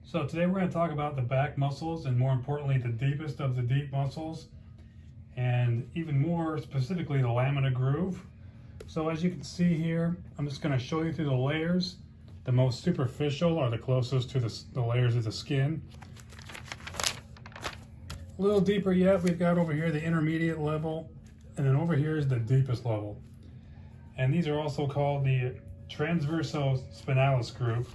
So today we're going to talk about the back muscles, and more importantly the deepest of the deep muscles, and even more specifically the lamina groove. So as you can see here, I'm just going to show you through the layers. The most superficial are the closest to the layers of the skin. A little deeper yet, we've got over here the intermediate level, and then over here is the deepest level. And these are also called the transversospinalis groove,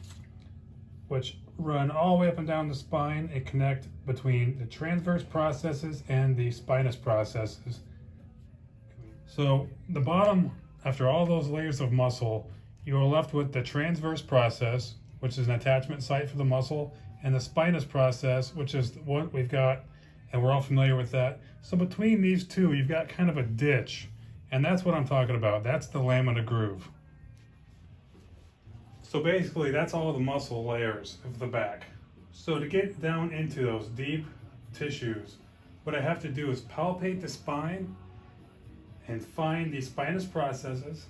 which run all the way up and down the spine and connect between the transverse processes and the spinous processes. So the bottom, after all those layers of muscle, you are left with the transverse process, which is an attachment site for the muscle, and the spinous process, which is what we've got, and we're all familiar with that. So between these two, you've got kind of a ditch, and that's what I'm talking about. That's the lamina groove. So basically, that's all the muscle layers of the back. So to get down into those deep tissues, what I have to do is palpate the spine and find the spinous processes.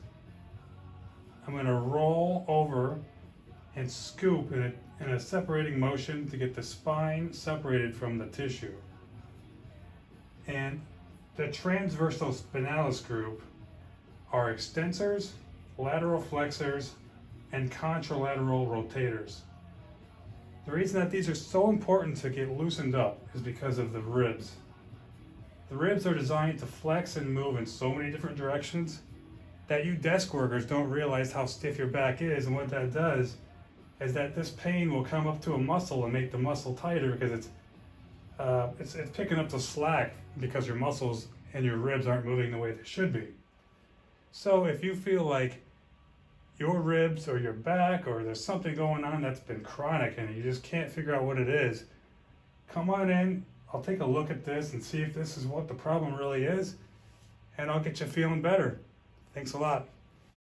I'm going to roll over and scoop in a separating motion to get the spine separated from the tissue. And the transversospinalis group are extensors, lateral flexors, and contralateral rotators. The reason that these are so important to get loosened up is because of the ribs. The ribs are designed to flex and move in so many different directions that you desk workers don't realize how stiff your back is, and what that does is that this pain will come up to a muscle and make the muscle tighter because it's picking up the slack because your muscles and your ribs aren't moving the way they should be. So if you feel like your ribs or your back, or there's something going on that's been chronic and you just can't figure out what it is, come on in. I'll take a look at this and see if this is what the problem really is, and I'll get you feeling better. Thanks a lot.